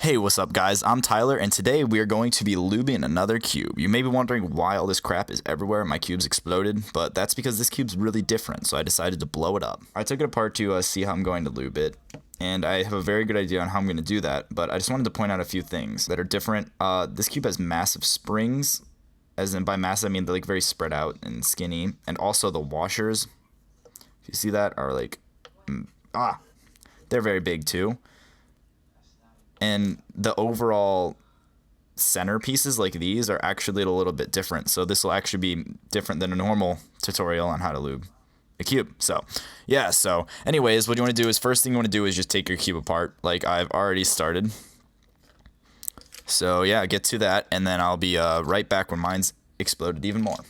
Hey, what's up, guys? I'm Tyler, and today we are going to be lubing another cube. You may be wondering why all this crap is everywhere and my cube's exploded, but that's because this cube's really different, so I decided to blow it up. I took it apart to see how I'm going to lube it, and I have a very good idea on how I'm going to do that, but I just wanted to point out a few things that are different. This cube has massive springs, as in by massive I mean they're like very spread out and skinny, and also the washers, if you see that, are like, they're very big too. And the overall center pieces like these are actually a little bit different. So this will actually be different than a normal tutorial on how to lube a cube. So yeah, so anyways, what you want to do is first thing you want to do is just take your cube apart like I've already started. So yeah, get to that and then I'll be right back when mine's exploded even more.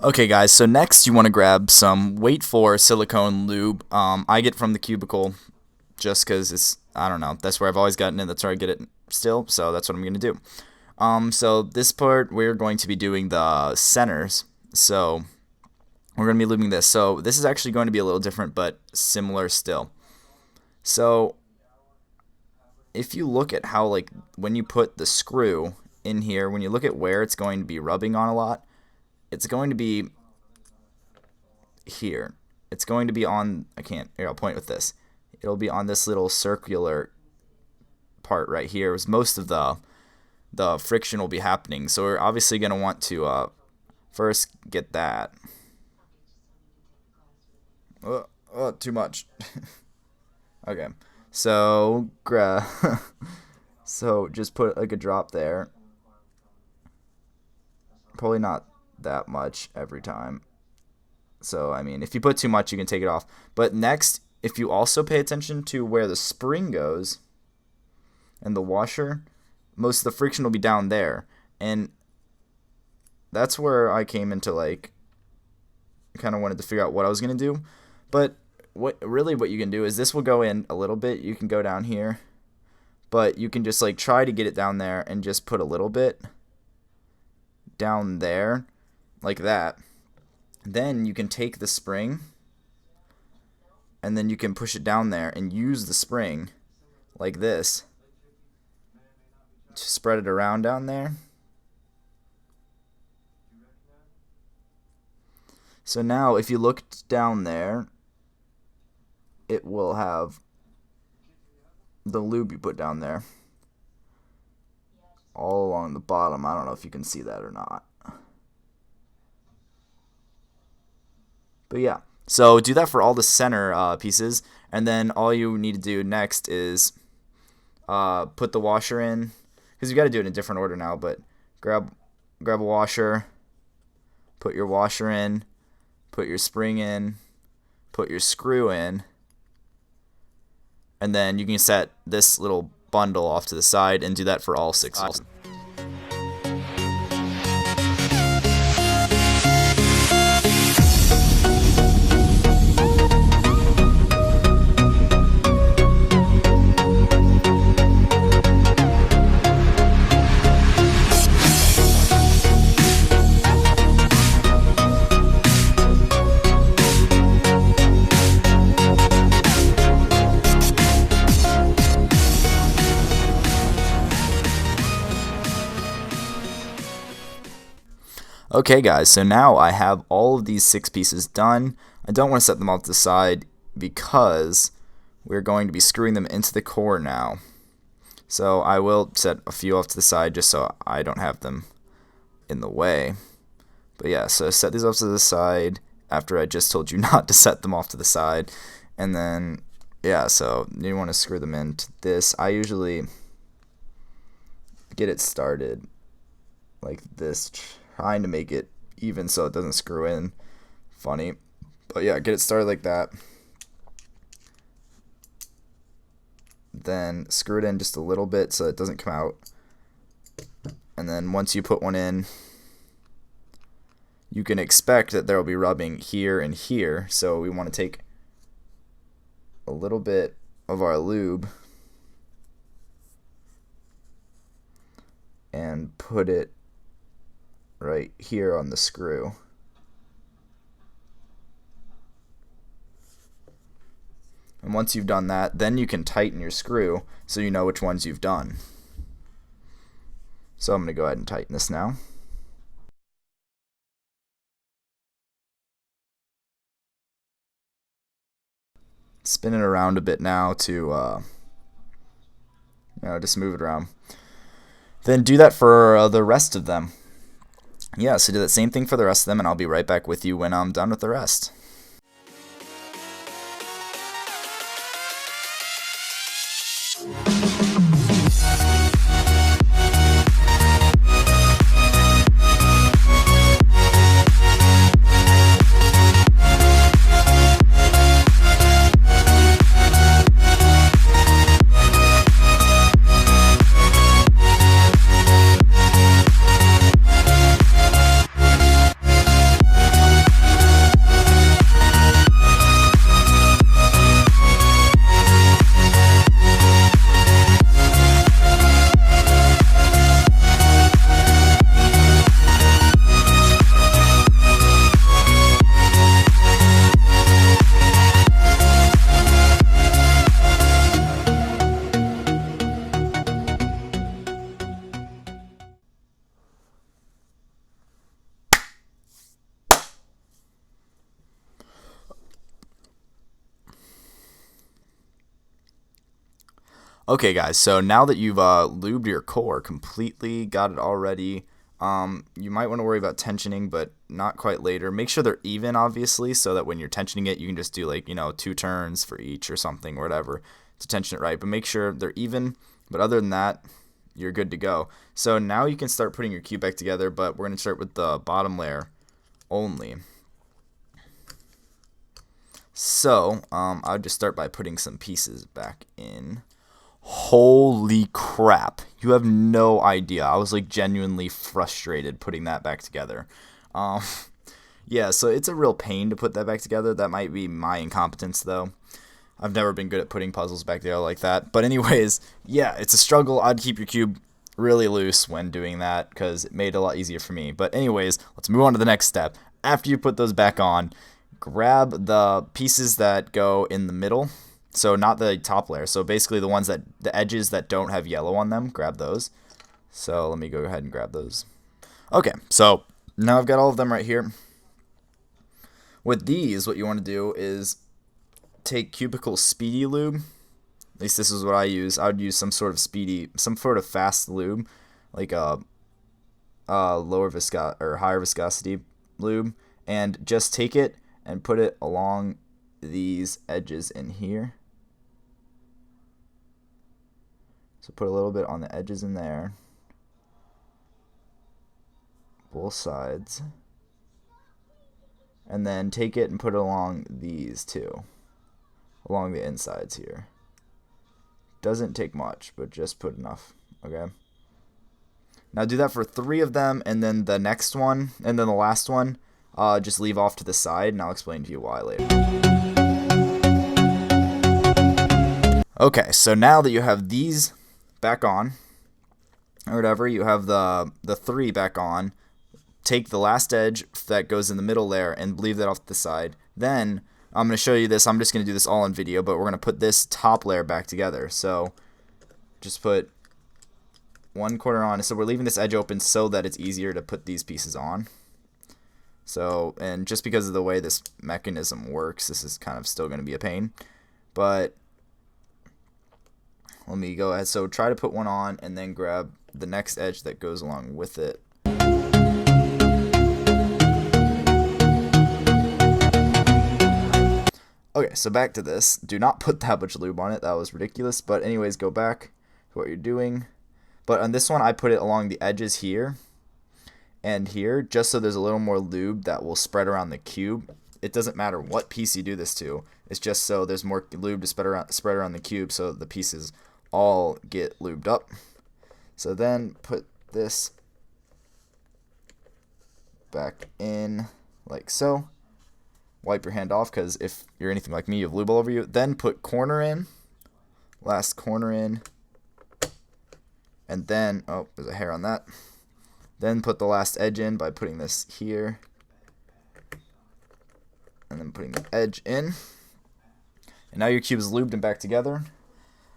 Okay guys, so next you want to grab some Wait For silicone lube. I get from the Cubicle just because it's, I don't know, that's where I've always gotten it, that's where I get it still, so that's what I'm going to do. So this part we're going to be doing the centers, so we're going to be lubing this. So this is actually going to be a little different but similar still. So if you look at how, like, when you put the screw in here, when you look at where it's going to be rubbing on a lot, it's going to be here. It's going to be on, here, I'll point with this. It'll be on this little circular part right here, as most of the friction will be happening. So we're obviously going to want to first get that. Too much. Okay. So, so just put like a drop there. Probably not that much every time. So, I mean, if you put too much, you can take it off. But next, if you also pay attention to where the spring goes and the washer, most of the friction will be down there. And that's where I came into, like, kind of wanted to figure out what I was going to do. But what you can do is this will go in a little bit. You can go down here. But you can just, like, try to get it down there and just put a little bit down there. Like that. Then you can take the spring and then you can push it down there and use the spring like this to spread it around down there. So now if you looked down there, it will have the lube you put down there all along the bottom. I don't know if you can see that or not. But yeah, so do that for all the center pieces, and then all you need to do next is put the washer in, because you got to do it in a different order now. But grab a washer, put your washer in, put your spring in, put your screw in, and then you can set this little bundle off to the side and do that for all 6 of them. Okay guys, so now I have all of these 6 pieces done. I don't want to set them off to the side because we're going to be screwing them into the core now. So I will set a few off to the side just so I don't have them in the way. But yeah, so set these off to the side after I just told you not to set them off to the side. And then, yeah, so you want to screw them into this. I usually get it started like this, trying to make it even so it doesn't screw in funny. But yeah, get it started like that. then screw it in just a little bit so it doesn't come out. And then once you put one in, you can expect that there will be rubbing here and here. So we want to take a little bit of our lube and put it right here on the screw. And once you've done that, then you can tighten your screw so you know which ones you've done. So I'm going to go ahead and tighten this now. Spin it around a bit now to just move it around. Then do that for the rest of them. Yeah, so do that same thing for the rest of them, and I'll be right back with you when I'm done with the rest. Okay guys, so now that you've lubed your core completely, got it all ready, you might want to worry about tensioning, but not quite later. Make sure they're even, obviously, so that when you're tensioning it, you can just do like, 2 turns for each or something or whatever to tension it right. But make sure they're even, but other than that, you're good to go. So now you can start putting your cube back together, but we're going to start with the bottom layer only. So I would just start by putting some pieces back in. Holy crap, you have no idea. I was like genuinely frustrated putting that back together. Yeah, so it's a real pain to put that back together. That might be my incompetence though. I've never been good at putting puzzles back together like that. But anyways, yeah, it's a struggle. I'd keep your cube really loose when doing that because it made it a lot easier for me. But anyways, let's move on to the next step. After you put those back on, grab the pieces that go in the middle. So not the top layer. So basically the edges that don't have yellow on them, grab those. So let me go ahead and grab those. Okay, so now I've got all of them right here. With these, what you want to do is take Cubicle Speedy Lube. At least this is what I use. I would use some sort of fast lube, like a higher viscosity lube, and just take it and put it along these edges in here. So put a little bit on the edges in there, both sides, and then take it and put it along these too, along the insides here. Doesn't take much, but just put enough, okay? Now do that for 3 of them, and then the next one, and then the last one, just leave off to the side, and I'll explain to you why later. Okay, so now that you have these back on, or whatever, you have the 3 back on, take the last edge that goes in the middle there and leave that off to the side. Then I'm going to show you this. I'm just going to do this all in video, but we're going to put this top layer back together. So just put 1/4 on. So we're leaving this edge open so that it's easier to put these pieces on. So, and just because of the way this mechanism works, this is kind of still going to be a pain. But let me go ahead. So try to put one on and then grab the next edge that goes along with it. Okay, so back to this. Do not put that much lube on it. That was ridiculous. But anyways, go back to what you're doing. But on this one, I put it along the edges here and here, just so there's a little more lube that will spread around the cube. It doesn't matter what piece you do this to. It's just so there's more lube to spread around the cube so the pieces all get lubed up. So then put this back in like so. Wipe your hand off, because if you're anything like me, you have lube all over you. Then put corner in, last corner in, and then, oh, there's a hair on that. Then put the last edge in by putting this here, and then putting the edge in. And now your cube is lubed and back together.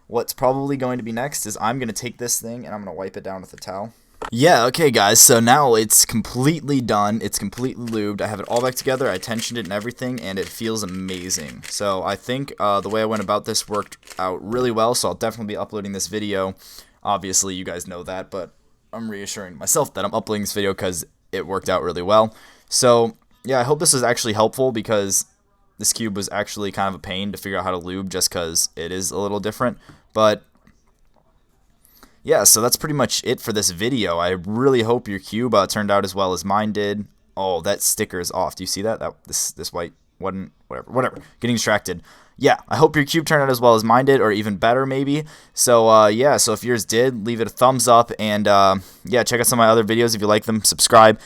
What's probably going to be next is I'm going to take this thing and I'm going to wipe it down with a towel. Yeah, okay guys, so now it's completely done. It's completely lubed. I have it all back together. I tensioned it and everything, and it feels amazing. So I think the way I went about this worked out really well, so I'll definitely be uploading this video. Obviously, you guys know that, but I'm reassuring myself that I'm uploading this video because it worked out really well. So, yeah, I hope this was actually helpful, because this cube was actually kind of a pain to figure out how to lube just because it is a little different. But yeah, so that's pretty much it for this video. I really hope your cube turned out as well as mine did. Oh, that sticker is off. Do you see that? This white wasn't, whatever. Getting distracted. Yeah, I hope your cube turned out as well as mine did, or even better maybe. So yeah, so if yours did, leave it a thumbs up, and yeah, check out some of my other videos if you like them. Subscribe.